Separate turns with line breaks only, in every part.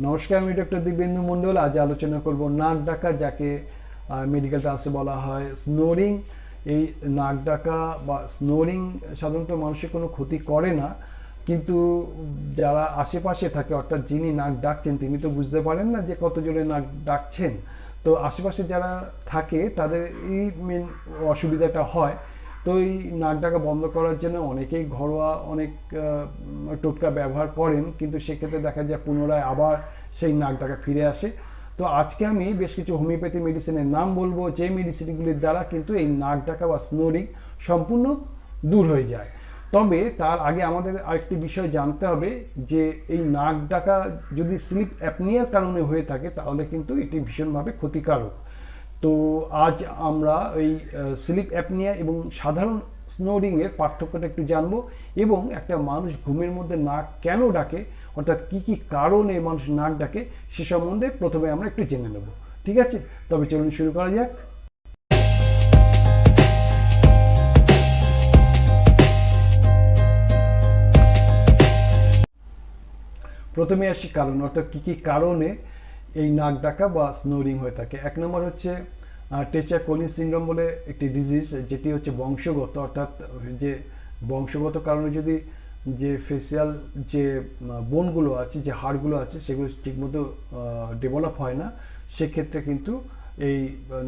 নমস্কার, আমি ডক্টর দিব্যেন্দু মণ্ডল। আজ আলোচনা করব নাক ডাকা, যাকে মেডিকেল টার্মসে বলা হয় স্নোরিং। এই নাক ডাকা বা স্নোরিং সাধারণত মানুষের কোনো ক্ষতি করে না, কিন্তু যারা আশেপাশে থাকে, অর্থাৎ যিনি নাক ডাকছেন তিনি তো বুঝতে পারেন না যে কত জোরে নাক ডাকছেন। তো আশেপাশে যারা থাকে তাদের এই মেন অসুবিধাটা হয়। তো এই নাক ডাকা বন্ধ করার জন্য অনেকেই ঘরোয়া অনেক টোটকা ব্যবহার করেন, কিন্তু সেক্ষেত্রে দেখা যায় পুনরায় আবার সেই নাক ডাকা ফিরে আসে। তো আজকে আমি বেশ কিছু হোমিওপ্যাথি মেডিসিনের নাম বলবো, যে মেডিসিনগুলির দ্বারা কিন্তু এই নাক ডাকা বা স্নোরিং সম্পূর্ণ দূর হয়ে যায়। তবে তার আগে আমাদের আরেকটি বিষয় জানতে হবে যে এই নাক ডাকা যদি স্লিপ অ্যাপনিয়ার কারণে হয়ে থাকে তাহলে কিন্তু এটি ভীষণভাবে ক্ষতিকারক। তো আজ আমরা এই স্লিপ অ্যাপনিয়া এবং সাধারণ স্নোরিংয়ের পার্থক্যটা একটু জানবো, এবং একটা মানুষ ঘুমের মধ্যে নাক কেন ডাকে, অর্থাৎ কী কী কারণে মানুষ নাক ডাকে সে সম্বন্ধে প্রথমে আমরা একটু জেনে নেব। ঠিক আছে, তবে চলুন শুরু করা যাক। প্রথমে আসি কারণ, অর্থাৎ কী কী কারণে এই নাক ডাকা বা স্নোরিং হয়ে থাকে। এক নম্বর হচ্ছে টেচার কোলিন সিনড্রোম বলে একটি ডিজিজ, যেটি হচ্ছে বংশগত, অর্থাৎ যে বংশগত কারণে যদি যে ফেসিয়াল যে বোনগুলো আছে, যে হাড়গুলো আছে, সেগুলো ঠিকমতো ডেভেলপ হয় না, সেক্ষেত্রে কিন্তু এই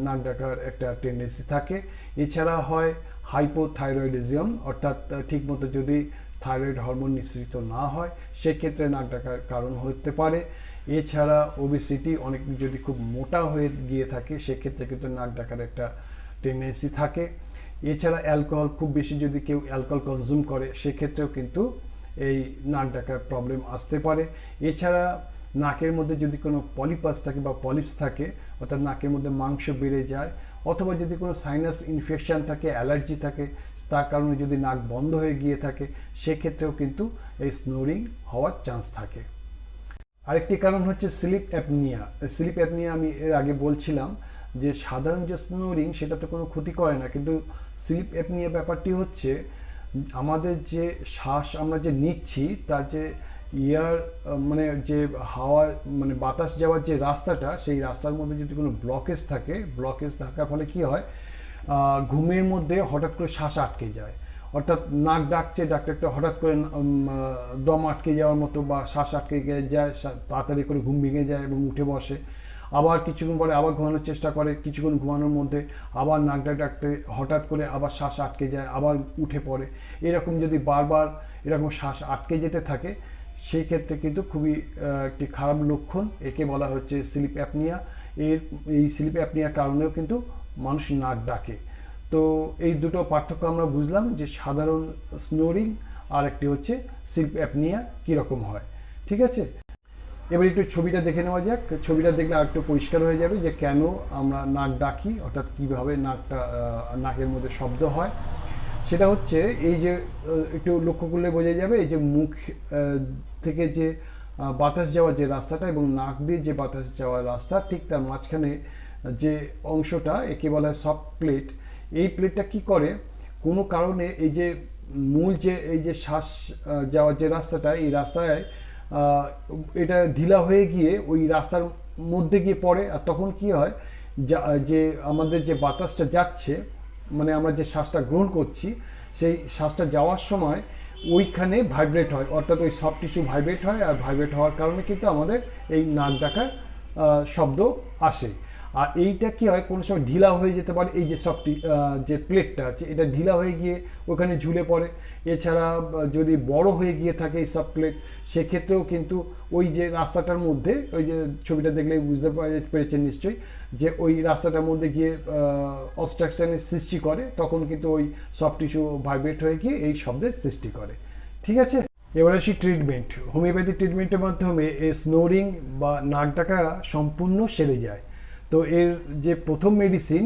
নাক ডাকার একটা টেন্ডেন্সি থাকে। এছাড়া হয় হাইপোথাইরয়েডিজম, অর্থাৎ ঠিকমতো যদি থাইরয়েড হরমোন নিঃসৃত না হয় সেক্ষেত্রে নাক ডাকার কারণ হতে পারে। এছাড়া ওবেসিটি, অনেক যদি খুব মোটা হয়ে গিয়ে থাকে সেক্ষেত্রে কিন্তু নাক ডাকার একটা টেন্ডেন্সি থাকে। এছাড়া অ্যালকোহল, খুব বেশি যদি কেউ অ্যালকোহল কনজিউম করে সেক্ষেত্রেও কিন্তু এই নাক ডাকার প্রবলেম আসতে পারে। এছাড়া নাকের মধ্যে যদি কোনো পলিপাস থাকে বা পলিপস থাকে, অর্থাৎ নাকের মধ্যে মাংস বেড়ে যায়, অথবা যদি কোনো সাইনাস ইনফেকশান থাকে, অ্যালার্জি থাকে, তার কারণে যদি নাক বন্ধ হয়ে গিয়ে থাকে সেক্ষেত্রেও কিন্তু এই স্নোরিং হওয়ার চান্স থাকে। আরেকটি কারণ হচ্ছে স্লিপ অ্যাপনিয়া। স্লিপ অ্যাপনিয়া আমি এর আগে বলছিলাম যে সাধারণ যে স্নোরিং সেটা তো কোনো ক্ষতি করে না, কিন্তু স্লিপ অ্যাপনিয়া ব্যাপারটি হচ্ছে আমাদের যে শ্বাস আমরা যে নিচ্ছি তার যে এয়ার মানে যে হাওয়া মানে বাতাস যাওয়ার যে রাস্তাটা, সেই রাস্তার মধ্যে যদি কোনো ব্লকেজ থাকে, ব্লকেজ থাকার ফলে কি হয়, ঘুমের মধ্যে হঠাৎ করে শ্বাস আটকে যায়, অর্থাৎ নাক ডাকছে ডাকতে ডাকতে হঠাৎ করে দম আটকে যাওয়ার মতো বা শ্বাস আটকে যায়, তাড়াতাড়ি করে ঘুম ভেঙে যায় এবং উঠে বসে। আবার কিছুক্ষণ পরে আবার ঘুমানোর চেষ্টা করে, কিছুক্ষণ ঘুমানোর মধ্যে আবার নাক ডাকতে হঠাৎ করে আবার শ্বাস আটকে যায়, আবার উঠে পড়ে। এরকম যদি বারবার এরকম শ্বাস আটকে যেতে থাকে সেই ক্ষেত্রে কিন্তু খুবই একটি খারাপ লক্ষণ, একে বলা হচ্ছে স্লিপ অ্যাপনিয়া। এই স্লিপ অ্যাপনিয়ার কারণেও কিন্তু মানুষ নাক ডাকে। তো এই দুটো পার্থক্য আমরা বুঝলাম, যে সাধারণ স্নোরিং আর একটি হচ্ছে স্লিপ অ্যাপনিয়া কীরকম হয়। ঠিক আছে, এবার একটু ছবিটা দেখে নেওয়া যাক। ছবিটা দেখলে আর একটু পরিষ্কার হয়ে যাবে যে কেন আমরা নাক ডাকি, অর্থাৎ কীভাবে নাকের মধ্যে শব্দ হয়। সেটা হচ্ছে এই যে একটু লক্ষ্য করলে বোঝা যাবে, এই যে মুখ থেকে যে বাতাস যাওয়ার যে রাস্তাটা এবং নাক দিয়ে যে বাতাস যাওয়ার রাস্তা, ঠিক তার মাঝখানে যে অংশটা, একে বলা হয় সফট প্লেট। এই প্লেটটা কি করে, কোনো কারণে এই যে মূল যে এই যে শ্বাস যাওয়ার যে রাস্তাটা, এই রাস্তায় এটা ঢিলা হয়ে গিয়ে ওই রাস্তার মধ্যে গিয়ে পড়ে। আর তখন কি হয়, যে আমাদের যে বাতাসটা যাচ্ছে, মানে আমরা যে শ্বাসটা গ্রহণ করছি, সেই শ্বাসটা যাওয়ার সময় ওইখানে ভাইব্রেট হয়, অর্থাৎ ওই সফট টিস্যু ভাইব্রেট হয়, আর ভাইব্রেট হওয়ার কারণে কিন্তু আমাদের এই নাক ডাকার শব্দ আসে। আর এইটা কি হয়, কোনো সময় ঢিলা হয়ে যেতে পারে, এই যে সফট যে প্লেটটা আছে এটা ঢিলা হয়ে গিয়ে ওখানে ঝুলে পড়ে। এছাড়া যদি বড় হয়ে গিয়ে থাকে এই সফট প্লেট, সেক্ষেত্রেও কিন্তু ওই যে রাস্তাটার মধ্যে, ওই যে ছবিটা দেখলে বুঝতে পেরেছেন নিশ্চয়ই, যে ওই রাস্তাটার মধ্যে গিয়ে অবস্ট্রাকশনের সৃষ্টি করে, তখন কিন্তু ওই সফট টিস্যু ভাইব্রেট হয়ে গিয়ে এই শব্দের সৃষ্টি করে। ঠিক আছে, এবার আসি ট্রিটমেন্ট। হোমিওপ্যাথি ট্রিটমেন্টের মাধ্যমে এই স্নোরিং বা নাক ডাকা সম্পূর্ণ সেরে যায়। তো এর যে প্রথম মেডিসিন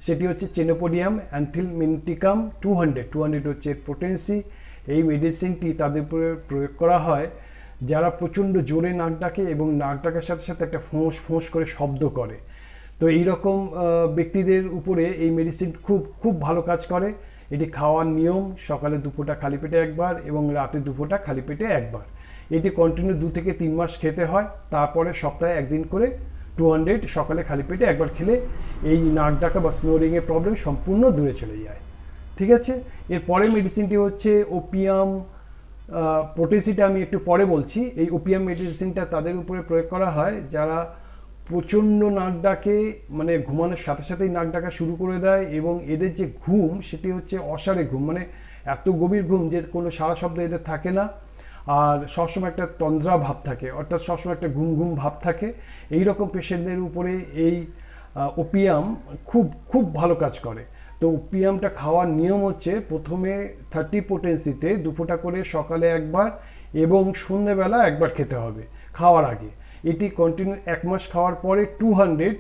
সেটি হচ্ছে চেনোপোডিয়াম অ্যান্থিলমেন্টিকাম 200 হচ্ছে এর পোটেন্সি। এই মেডিসিনটি তাদের উপরে প্রয়োগ করা হয় যারা প্রচণ্ড জোরে নাক ডাকে এবং নাক ডাকার সাথে সাথে একটা ফোঁস ফোঁস করে শব্দ করে। তো এইরকম ব্যক্তিদের উপরে এই মেডিসিন খুব খুব ভালো কাজ করে। এটি খাওয়ার নিয়ম, সকালে দুপুরটা খালি পেটে একবার এবং রাতে দুপুরটা খালি পেটে একবার। এটি কন্টিনিউ 2 থেকে 3 মাস খেতে হয়। তারপরে সপ্তাহে একদিন করে 200 সকালে খালি পেটে একবার খেলে এই নাক ডাকা বা স্নোরিংয়ের প্রবলেম সম্পূর্ণ দূরে চলে যায়। ঠিক আছে, এরপরে মেডিসিনটি হচ্ছে ওপিয়াম পোটেসিটা আমি একটু পরে বলছি। এই ওপিয়াম মেডিসিনটা তাদের উপরে প্রয়োগ করা হয় যারা প্রচণ্ড নাক ডাকে, মানে ঘুমানোর সাথে সাথেই নাক ডাকা শুরু করে দেয়, এবং এদের যে ঘুম সেটি হচ্ছে অসাড়ে ঘুম, মানে এত গভীর ঘুম যে কোনো সারা শব্দ এদের থাকে না, আর সবসময় একটা তন্দ্রা ভাব থাকে, অর্থাৎ সবসময় একটা ঘুম ঘুম ভাব থাকে। এই রকম পেশেন্টদের উপরে এই ওপিয়াম খুব খুব ভালো কাজ করে। তো ওপিয়ামটা খাওয়ার নিয়ম হচ্ছে প্রথমে 30 পোটেন্সিতে 2 ফোঁটা করে সকালে একবার এবং সন্ধ্যেবেলা একবার খেতে হবে খাওয়ার আগে। এটি কন্টিনিউ 1 মাস খাওয়ার পরে 200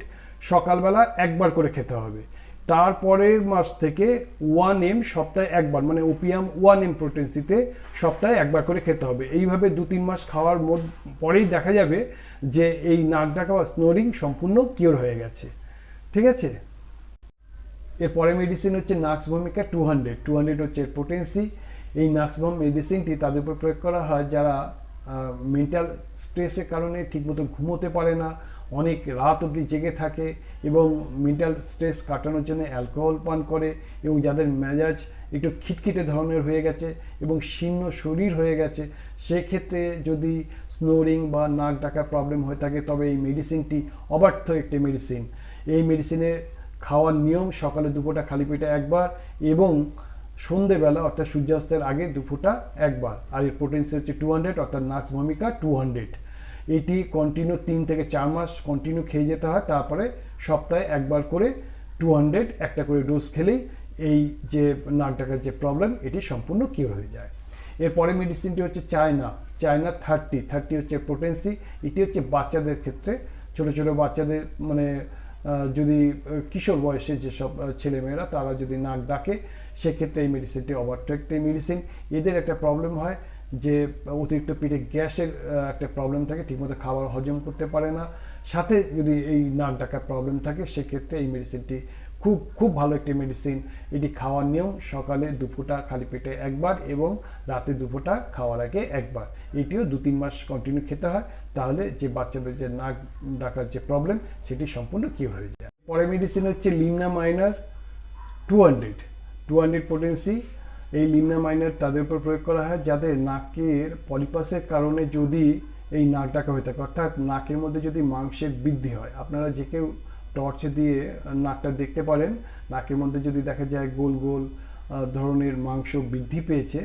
সকালবেলা একবার করে খেতে হবে। তারপরের মাস থেকে 1 m সপ্তাহে একবার, মানে ওপিয়াম 1 m পোটেন্সিতে সপ্তাহে একবার করে খেতে হবে। এইভাবে 2-3 মাস খাওয়ার পরেই দেখা যাবে যে এই নাক ডাকা বা স্নোরিং সম্পূর্ণ কিওর হয়ে গেছে। ঠিক আছে, এরপরে মেডিসিন হচ্ছে নাক্স ভূমিকা 200 হচ্ছে এর পোটেন্সি। এই নাক্স ভম মেডিসিনটি তাদের উপর প্রয়োগ করা হয় যারা মেন্টাল স্ট্রেসের কারণে ঠিকমতো ঘুমোতে পারে না, অনেক রাত অবধি জেগে থাকে এবং মেন্টাল স্ট্রেস কাটানোর জন্য অ্যালকোহল পান করে, এবং যাদের মেজাজ একটু খিটখিটে ধরনের হয়ে গেছে এবং শীর্ণ শরীর হয়ে গেছে, সেক্ষেত্রে যদি স্নোরিং বা নাক ডাকার প্রবলেম হয়ে থাকে তবে এই মেডিসিনটি অবার্থ একটি মেডিসিন। এই মেডিসিনে খাওয়ার নিয়ম সকালে 2 ফোঁটা খালি পেটে একবার এবং সন্ধেবেলা অর্থাৎ সূর্যাস্তের আগে 2 ফোঁটা একবার। আর এর পোটেন্সি হচ্ছে 200 অর্থাৎ নাক্স ভূমিকা 200। এটি কন্টিনিউ 3 থেকে 4 মাস কন্টিনিউ খেয়ে যেতে হয়। তারপরে সপ্তাহে একবার করে 200 একটা করে ডোজ খেলেই এই যে নাক ডাকার যে প্রবলেম এটি সম্পূর্ণ কিওর হয়ে যায়। এরপরে মেডিসিনটি হচ্ছে চায়না 30 হচ্ছে পোটেন্সি। এটি হচ্ছে বাচ্চাদের ক্ষেত্রে, ছোট ছোট বাচ্চাদের, মানে যদি কিশোর বয়সে যেসব ছেলেমেয়েরা তারা যদি নাক ডাকে সেক্ষেত্রে এই মেডিসিনটি অবার্থ একটি মেডিসিন। এদের একটা প্রবলেম হয় যে অতিরিক্ত পেটে গ্যাসের একটা প্রবলেম থাকে, ঠিকমতো খাবার হজম করতে পারে না, সাথে যদি এই নাক ডাকার প্রবলেম থাকে সেক্ষেত্রে এই মেডিসিনটি খুব খুব ভালো একটি মেডিসিন। এটি খাওয়ার নিয়ম সকালে 2 ফোঁটা খালি পেটে একবার এবং রাতে 2 ফোঁটা খাওয়ার আগে একবার। এটিও 2-3 মাস কন্টিনিউ খেতে হয়, তাহলে যে বাচ্চাদের যে নাক ডাকার যে প্রবলেম সেটি সম্পূর্ণ কিওর হয়ে যায়। পরে মেডিসিন হচ্ছে লিমনা মাইনার 200 পোটেন্সি। এই লিমনা মাইনার তাদের উপর প্রয়োগ করা হয় যাদের নাকের পলিপাসের কারণে যদি এই নাক ডাকা হয়ে থাকে, অর্থাৎ নাকের মধ্যে যদি মাংসের বৃদ্ধি হয়। আপনারা যে কেউ টর্চে দিয়ে নাকটা দেখতে পারেন, নাকের মধ্যে যদি দেখা যায় গোল গোল ধরনের মাংস বৃদ্ধি পেয়েছে,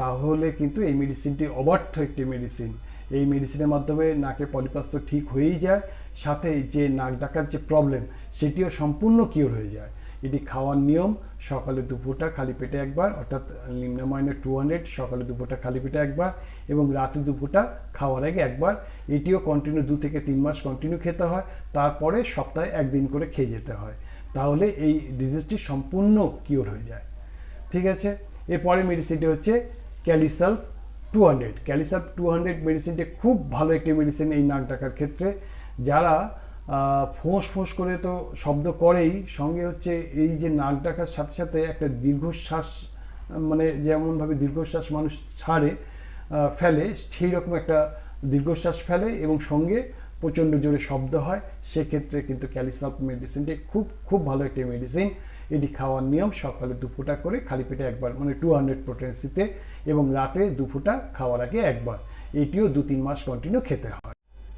তাহলে কিন্তু এই মেডিসিনটি অবার্থ একটি মেডিসিন। এই মেডিসিনের মাধ্যমে নাকের পলিপাস তো ঠিক হয়েই যায়, সাথে যে নাক ডাকার যে প্রবলেম সেটিও সম্পূর্ণ কিওর হয়ে যায়। এটি খাওয়ার নিয়ম সকালে 2 ফোঁটা খালি পেটে একবার, অর্থাৎ লিমনা মাইনার 200 সকালে 2 ফোঁটা খালি পেটে একবার এবং রাতে 2 ফোঁটা খাওয়ার আগে একবার। এটিও কন্টিনিউ 2 থেকে 3 মাস কন্টিনিউ খেতে হয়, তারপরে সপ্তাহে একদিন করে খেয়ে যেতে হয়, তাহলে এই ডিজিজটি সম্পূর্ণ কিওর হয়ে যায়। ঠিক আছে, এরপরে মেডিসিনটি হচ্ছে ক্যালিসাল্ফ 200 মেডিসিনটি খুব ভালো একটি মেডিসিন এই নাক ডাকার ক্ষেত্রে। যারা ফোঁস ফোঁস করে তো শব্দ করেই, সঙ্গে হচ্ছে এই যে নাক ডাকার সাথে সাথে একটা দীর্ঘশ্বাস, মানে যেমনভাবে দীর্ঘশ্বাস মানুষ ফেলে সেই রকম একটা দীর্ঘশ্বাস ফেলে এবং সঙ্গে প্রচণ্ড জোরে শব্দ হয়, সেক্ষেত্রে কিন্তু ক্যালিসাল্ফ মেডিসিনটি খুব খুব ভালো একটি মেডিসিন। এটি খাওয়ার নিয়ম সকালে 2 ফোঁটা করে খালি পেটে একবার, মানে 200 পোটেন্সিতে, এবং রাতে 2 ফোঁটা খাওয়ার আগে একবার। এটিও 2-3 মাস কন্টিনিউ খেতে হয়।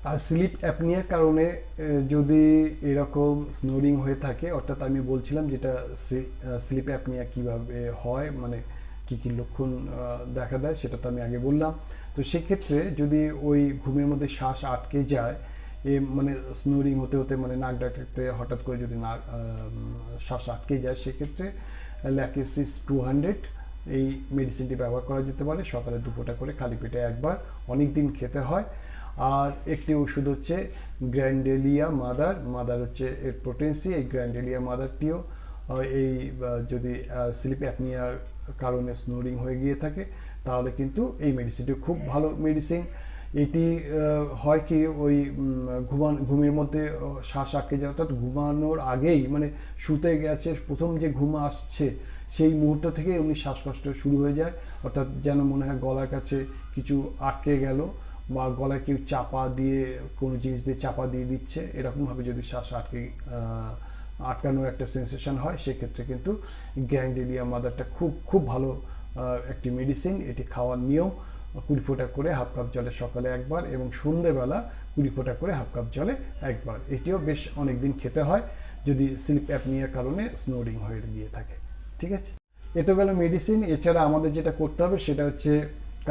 আর স্লিপ অ্যাপনিয়ার কারণে যদি এরকম স্নোরিং হয়ে থাকে, অর্থাৎ আমি বলছিলাম যেটা স্লিপ অ্যাপনিয়া কীভাবে হয়, মানে কী কী লক্ষণ দেখা দেয় সেটা তো আমি আগে বললাম। তো সেক্ষেত্রে যদি ওই ঘুমের মধ্যে শ্বাস আটকে যায়, মানে স্নোরিং হতে হতে, মানে নাক ডাকতে হঠাৎ করে যদি শ্বাস আটকে যায়, সেক্ষেত্রে ল্যাকেসিস 200 এই মেডিসিনটি ব্যবহার করা যেতে পারে। সকালে 2 ফোঁটা করে খালি পেটে একবার, অনেক দিন খেতে হয়। আর একটি ওষুধ হচ্ছে গ্র্যান্ডেলিয়া মাদার হচ্ছে এর পোটেন্সি। এই গ্র্যান্ডেলিয়া মাদারটিও এই যদি স্লিপ অ্যাপনিয়ার কারণে স্নোরিং হয়ে গিয়ে থাকে তাহলে কিন্তু এই মেডিসিনটি খুব ভালো মেডিসিন। এটি হয় কি, ওই ঘুমের মধ্যে শ্বাস আটকে যায়, অর্থাৎ ঘুমানোর আগেই, মানে শুতে গেছে, প্রথম যে ঘুম আসছে সেই মুহূর্ত থেকে উনি শ্বাসকষ্ট শুরু হয়ে যায়, অর্থাৎ যেন মনে হয় গলার কাছে কিছু আটকে গেল, বা গলায় কেউ চাপা দিয়ে কোনো জিনিস দিয়ে চাপা দিয়ে দিচ্ছে, এরকমভাবে যদি শ্বাস আটকানোর একটা সেন্সেশন হয়, সেক্ষেত্রে কিন্তু গ্যাংডেলিয়া মাদারটা খুব খুব ভালো একটি মেডিসিন। এটি খাওয়ার নিয়ম 20 ফোঁটা করে হাফ কাপ জলে সকালে একবার এবং সন্ধ্যেবেলা 20 ফোঁটা করে হাফ কাপ জলে একবার। এটিও বেশ অনেক দিন খেতে হয় যদি স্লিপ অ্যাপনিয়ার কারণে স্নোরিং হয়ে গিয়ে থাকে। ঠিক আছে, এ তো গেল মেডিসিন। এছাড়া আমাদের যেটা করতে হবে সেটা হচ্ছে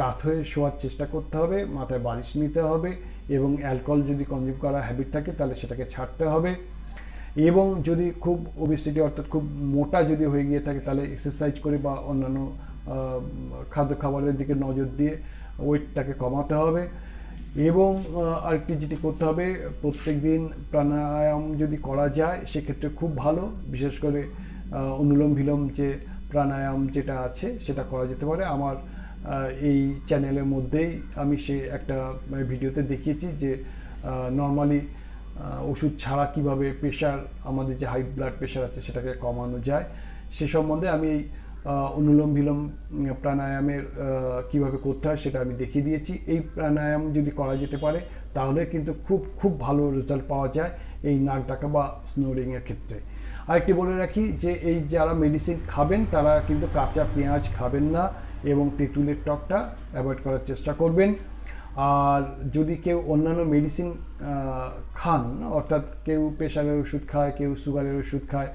কাত হয়ে শোয়ার চেষ্টা করতে হবে, মাথায় বালিশ নিতে হবে এবং অ্যালকোহল যদি কনজিউম করার হ্যাবিট থাকে তাহলে সেটাকে ছাড়তে হবে। এবং যদি খুব ওবেসিটি অর্থাৎ খুব মোটা যদি হয়ে গিয়ে থাকে তাহলে এক্সারসাইজ করে বা অন্যান্য খাবারের দিকে নজর দিয়ে ওয়েটটাকে কমাতে হবে। এবং আরেকটি যেটি করতে হবে, প্রত্যেক দিন প্রাণায়াম যদি করা যায় সেক্ষেত্রে খুব ভালো। বিশেষ করে অনুলোম বিলোম যে প্রাণায়াম যেটা আছে সেটা করা যেতে পারে। আমার এই চ্যানেলের মধ্যেই আমি সে একটা ভিডিওতে দেখিয়েছি যে নর্মালি ওষুধ ছাড়া কিভাবে প্রেশার, আমাদের যে হাই ব্লাড প্রেশার আছে সেটাকে কমানো যায়, সে সম্বন্ধে আমি এই অনুলোম বিলোম প্রাণায়ামের কিভাবে করতে হয় সেটা আমি দেখিয়ে দিয়েছি। এই প্রাণায়াম যদি করা যেতে পারে তাহলে কিন্তু খুব খুব ভালো রেজাল্ট পাওয়া যায় এই নাক ডাকা বা স্নোরিংয়ের ক্ষেত্রে। আরেকটি বলে রাখি যে এই যারা মেডিসিন খাবেন তারা কিন্তু কাঁচা পেঁয়াজ খাবেন না এবং তেঁতুলের টকটা অ্যাভয়েড করার চেষ্টা করবেন। আর যদি কেউ অন্যান্য মেডিসিন খান, অর্থাৎ কেউ প্রেশারের ওষুধ খায়, কেউ সুগারের ওষুধ খায়,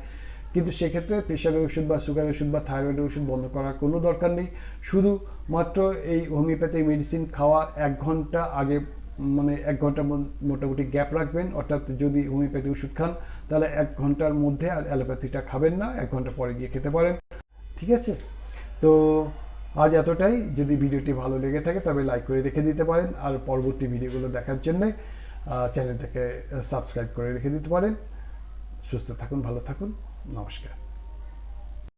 কিন্তু সেক্ষেত্রে প্রেশারের ওষুধ বা সুগারের ওষুধ বা থাইরয়েডের ওষুধ বন্ধ করার কোনো দরকার নেই। শুধুমাত্র এই হোমিওপ্যাথিক মেডিসিন খাওয়া 1 ঘন্টা আগে, মানে 1 ঘন্টা মোটামুটি গ্যাপ রাখবেন। অর্থাৎ যদি হোমিওপ্যাথি ওষুধ খান তাহলে 1 ঘন্টার মধ্যে আর অ্যালোপ্যাথিটা খাবেন না, 1 ঘন্টা পরে গিয়ে খেতে পারেন। ঠিক আছে, তো আজ এতটাই। যদি ভিডিওটি ভালো লেগে থাকে তবে লাইক করে রেখে দিতে পারেন, আর পরবর্তী ভিডিওগুলো দেখার জন্য চ্যানেলটাকে সাবস্ক্রাইব করে রেখে দিতে পারেন। সুস্থ থাকুন, ভালো থাকুন, নমস্কার।